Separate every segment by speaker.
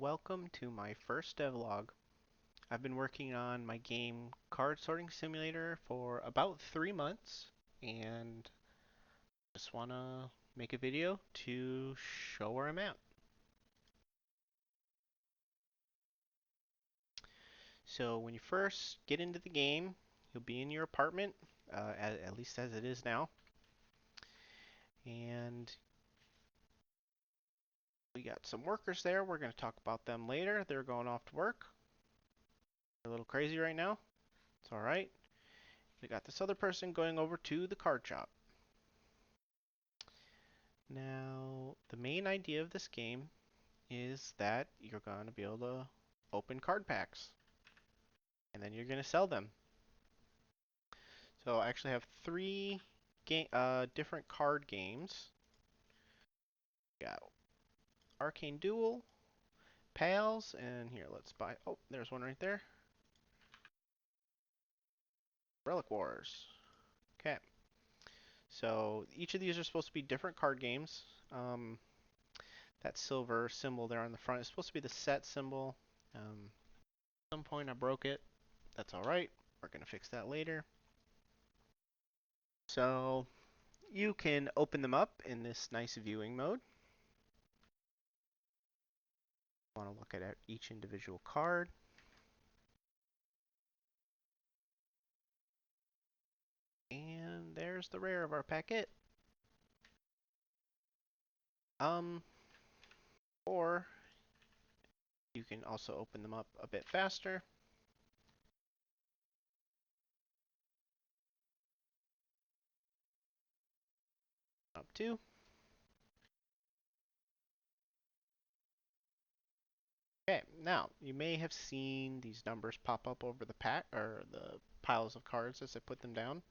Speaker 1: welcome to my first devlog. I've been working on my game Card Sorting Simulator for about 3 months and just want to make a video to show where I'm at. So when you first get into the game, you'll be in your apartment, at least as it is now. And we got some workers there. We're going to talk about them later. They're going off to work. They're a little crazy right now. It's alright. We got this other person going over to the card shop. Now, the main idea of this game is that you're going to be able to open card packs, and then you're going to sell them. So I actually have three different card games. We got Arcane Duel, Pals, and here, let's buy... Oh, there's one right there. Relic Wars. Okay. So each of these are supposed to be different card games. That silver symbol there on the front is supposed to be the set symbol. At some point I broke it. That's alright. We're going to fix that later. So you can open them up in this nice viewing mode. Want to look at each individual card. And there's the rare of our packet. Or you can also open them up a bit faster. Up two. Okay, now you may have seen these numbers pop up over the pack or the piles of cards as I put them down.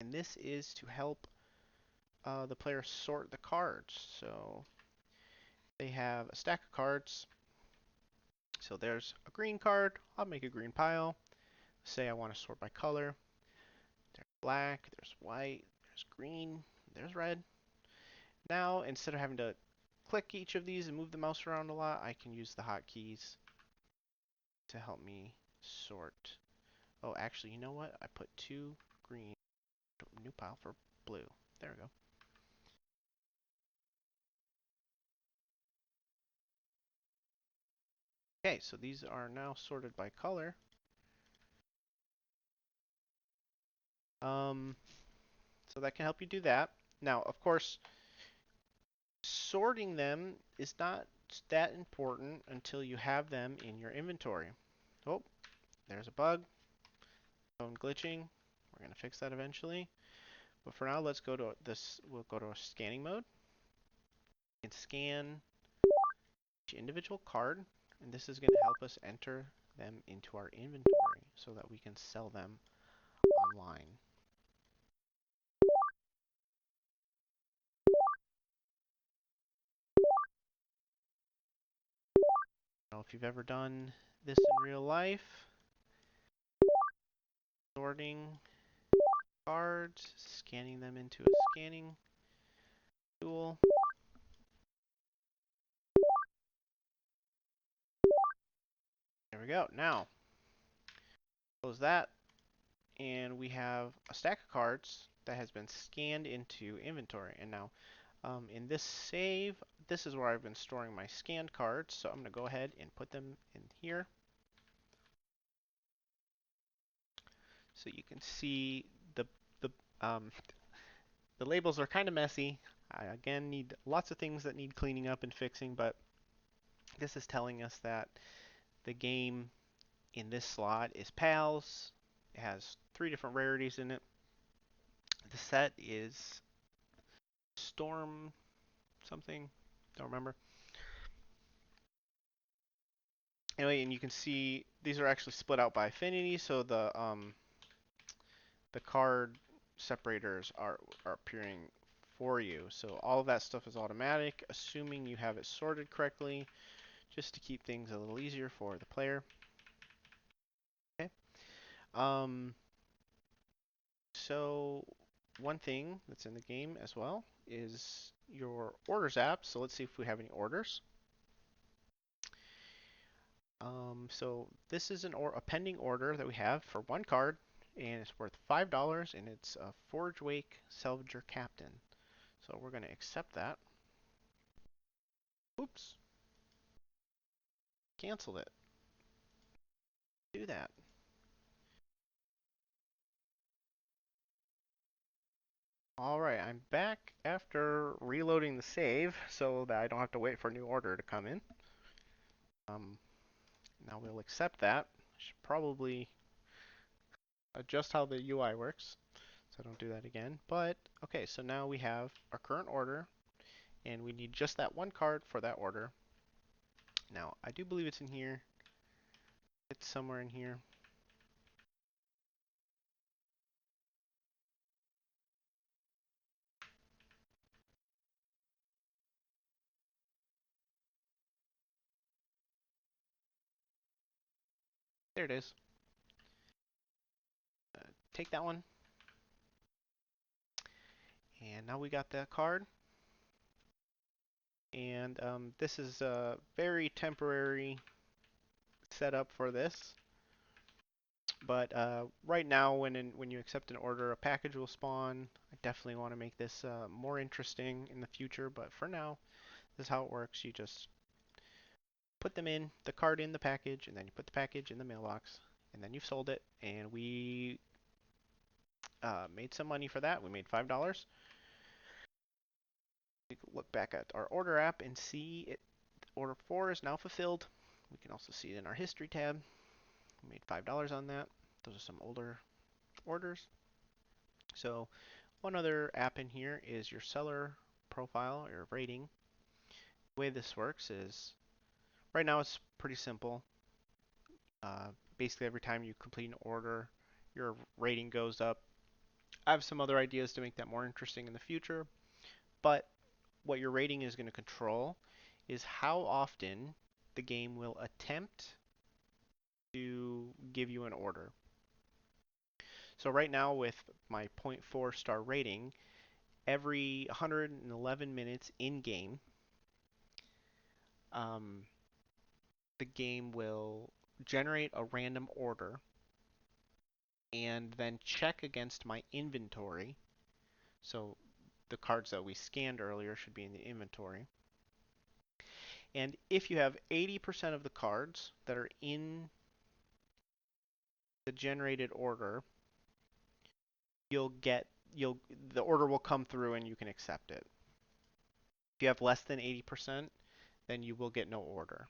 Speaker 1: And this is to help the player sort the cards. So they have a stack of cards. So there's a green card. I'll make a green pile. Say I want to sort by color. There's black, there's white, there's green, there's red. Now, instead of having to click each of these and move the mouse around a lot, I can use the hotkeys to help me sort. Oh, actually, you know what? I put two green, new pile for blue. There we go. Okay, so these are now sorted by color. So that can help you do that. Now, of course, sorting them is not that important until you have them in your inventory. Oh, there's a bug. Phone glitching. We're going to fix that eventually. But for now, let's go to this. We'll go to a scanning mode and scan each individual card. And this is going to help us enter them into our inventory so that we can sell them online. I don't know if you've ever done this in real life. Sorting cards, scanning them into a scanning tool. There we go. Now, close that, and we have a stack of cards that has been scanned into inventory. And now, in this save, this is where I've been storing my scanned cards. So I'm going to go ahead and put them in here. So you can see the um, the labels are kind of messy. I again need lots of things that need cleaning up and fixing, but this is telling us that the game in this slot is PALS. It has 3 different rarities in it. The set is Storm something, don't remember. Anyway, and you can see these are actually split out by affinity, so the card separators are appearing for you. So all of that stuff is automatic, assuming you have it sorted correctly, just to keep things a little easier for the player. Okay. So one thing that's in the game as well is your orders app. So let's see if we have any orders. So this is a pending order that we have for one card, and it's worth $5, and it's a Forge Wake Salvager Captain. So we're going to accept that. Oops, canceled it. Do that. Alright, I'm back after reloading the save so that I don't have to wait for a new order to come in. Um, Now we'll accept that. Should probably adjust how the UI works so I don't do that again. But, okay, so now we have our current order, and we need just that one card for that order. Now, I do believe it's in here. It's somewhere in here. There it is. Take that one. And now we got that card. And this is a very temporary setup for this. But right now, when you accept an order, a package will spawn. I definitely want to make this more interesting in the future, but for now, this is how it works. You just put them in, the card in the package, and then you put the package in the mailbox, and then you've sold it. And we made some money for that. We made $5. We can look back at our order app and see it. Order 4 is now fulfilled. We can also see it in our history tab. We made $5 on that. Those are some older orders. So one other app in here is your seller profile or rating. The way this works is right now it's pretty simple. Basically, every time you complete an order, your rating goes up. I have some other ideas to make that more interesting in the future, but what your rating is going to control is how often the game will attempt to give you an order. So right now with my 0.4 star rating, every 111 minutes in game, um, the game will generate a random order and then check against my inventory. So the cards that we scanned earlier should be in the inventory. And if you have 80% of the cards that are in the generated order, the order will come through and you can accept it. If you have less than 80%, then you will get no order.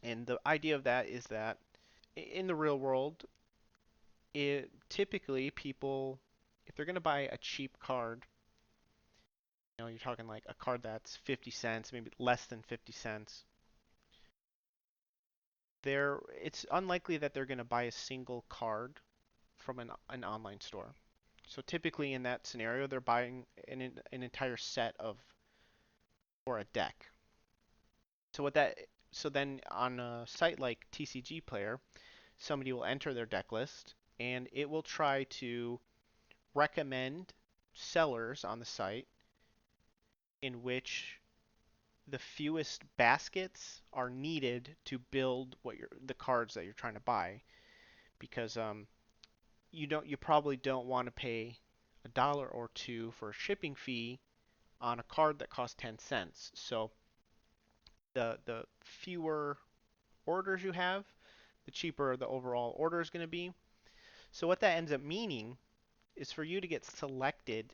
Speaker 1: And the idea of that is that in the real world, typically people, if they're going to buy a cheap card, you're talking like a card that's 50 cents, maybe less than 50 cents, it's unlikely that they're going to buy a single card from an online store. So typically in that scenario, they're buying an entire set of or a deck. So then on a site like TCG Player, somebody will enter their deck list and it will try to recommend sellers on the site in which the fewest baskets are needed to build the cards that you're trying to buy, because you probably don't want to pay $1 or $2 for a shipping fee on a card that costs 10 cents. So the fewer orders you have, the cheaper the overall order is going to be. So what that ends up meaning is for you to get selected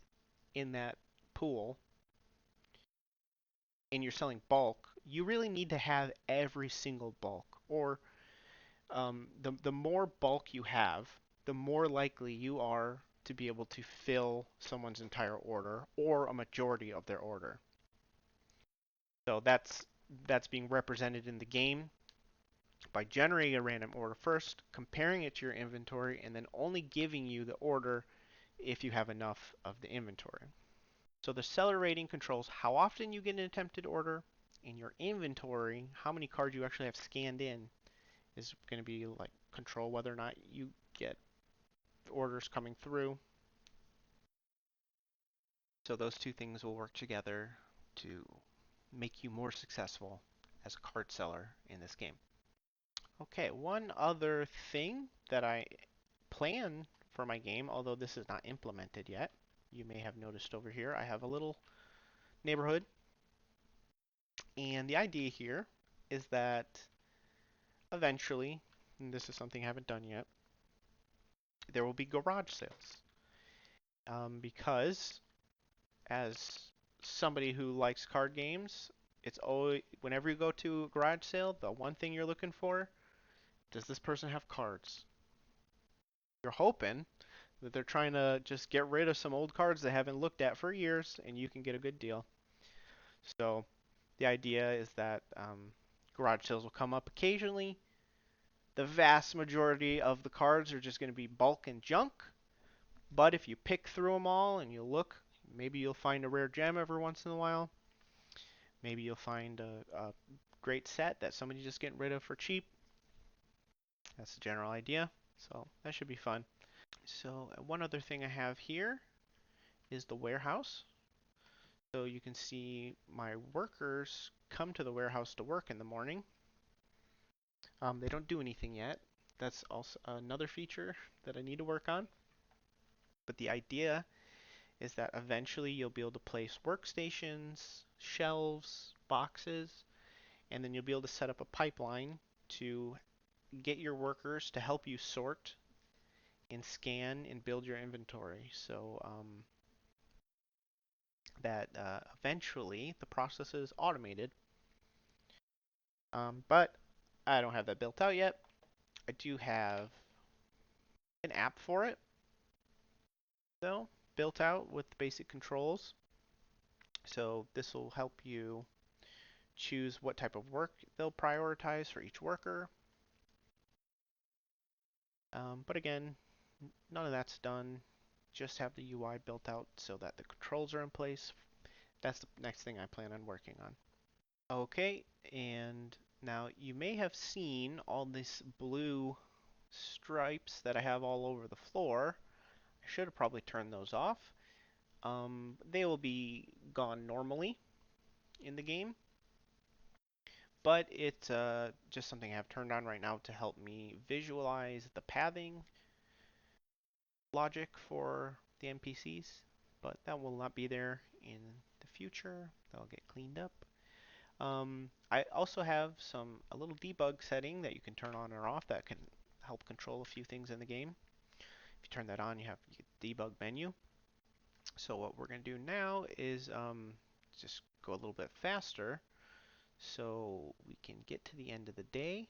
Speaker 1: in that pool and you're selling bulk, you really need to have every single bulk. Or the more bulk you have, the more likely you are to be able to fill someone's entire order or a majority of their order. So that's being represented in the game by generating a random order first, comparing it to your inventory, and then only giving you the order if you have enough of the inventory. So the seller rating controls how often you get an attempted order, and your inventory, how many cards you actually have scanned in, is going to be like control whether or not you get orders coming through. So those two things will work together to make you more successful as a card seller in this game. Okay, one other thing that I plan for my game, although this is not implemented yet, you may have noticed over here, I have a little neighborhood. And the idea here is that eventually, and this is something I haven't done yet, there will be garage sales. Because as somebody who likes card games, it's always whenever you go to a garage sale, the one thing you're looking for, does this person have cards? You're hoping that they're trying to just get rid of some old cards they haven't looked at for years, and you can get a good deal. So the idea is that garage sales will come up occasionally. The vast majority of the cards are just going to be bulk and junk. But if you pick through them all and you look, maybe you'll find a rare gem every once in a while. Maybe you'll find a great set that somebody's just getting rid of for cheap. That's the general idea. So that should be fun. So one other thing I have here is the warehouse. So you can see my workers come to the warehouse to work in the morning. They don't do anything yet. That's also another feature that I need to work on. But the idea is that eventually you'll be able to place workstations, shelves, boxes, and then you'll be able to set up a pipeline to get your workers to help you sort and scan and build your inventory. So that eventually the process is automated. But I don't have that built out yet. I do have an app for it, though, built out with basic controls. So this will help you choose what type of work they'll prioritize for each worker. But again, none of that's done. Just have the UI built out so that the controls are in place. That's the next thing I plan on working on. Okay, and now you may have seen all these blue stripes that I have all over the floor. I should have probably turned those off. They will be gone normally in the game, but it's just something I have turned on right now to help me visualize the pathing logic for the NPCs, but that will not be there in the future. That'll get cleaned up. I also have a little debug setting that you can turn on or off that can help control a few things in the game. If you turn that on, you have the debug menu. So what we're going to do now is just go a little bit faster so we can get to the end of the day.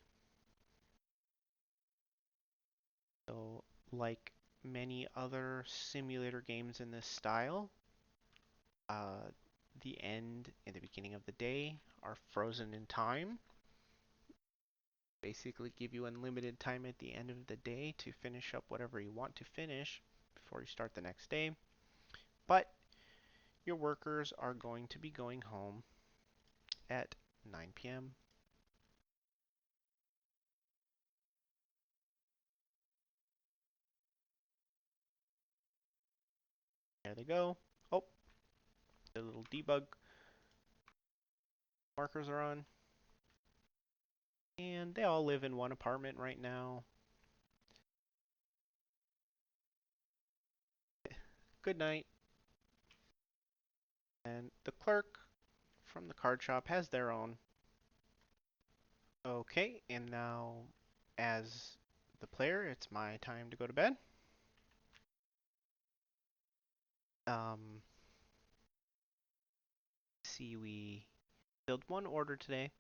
Speaker 1: So like many other simulator games in this style, uh, the end and the beginning of the day are frozen in time. Basically give you unlimited time at the end of the day to finish up whatever you want to finish before you start the next day. But your workers are going to be going home at 9 p.m. There they go. Oh, the little debug markers are on. And they all live in one apartment right now. Good night. And the clerk from the card shop has their own. Okay, and now as the player, it's my time to go to bed. Um, see, we filled one order today.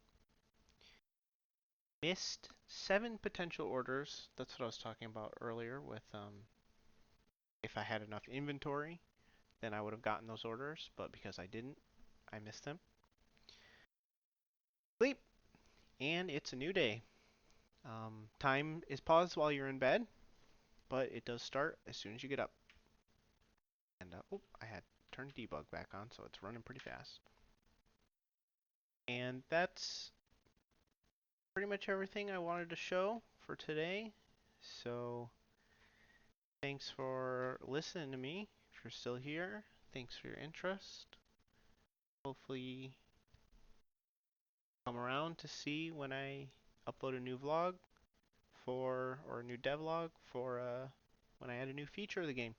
Speaker 1: Missed 7 potential orders. That's what I was talking about earlier with if I had enough inventory, then I would have gotten those orders, but because I didn't, I missed them. Sleep, and it's a new day. Time is paused while you're in bed, but it does start as soon as you get up. And oh, I had turned debug back on, so it's running pretty fast. And that's pretty much everything I wanted to show for today. So thanks for listening to me. If you're still here, thanks for your interest. Hopefully come around to see when I upload a new vlog or a new devlog for when I add a new feature of the game.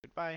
Speaker 1: Goodbye.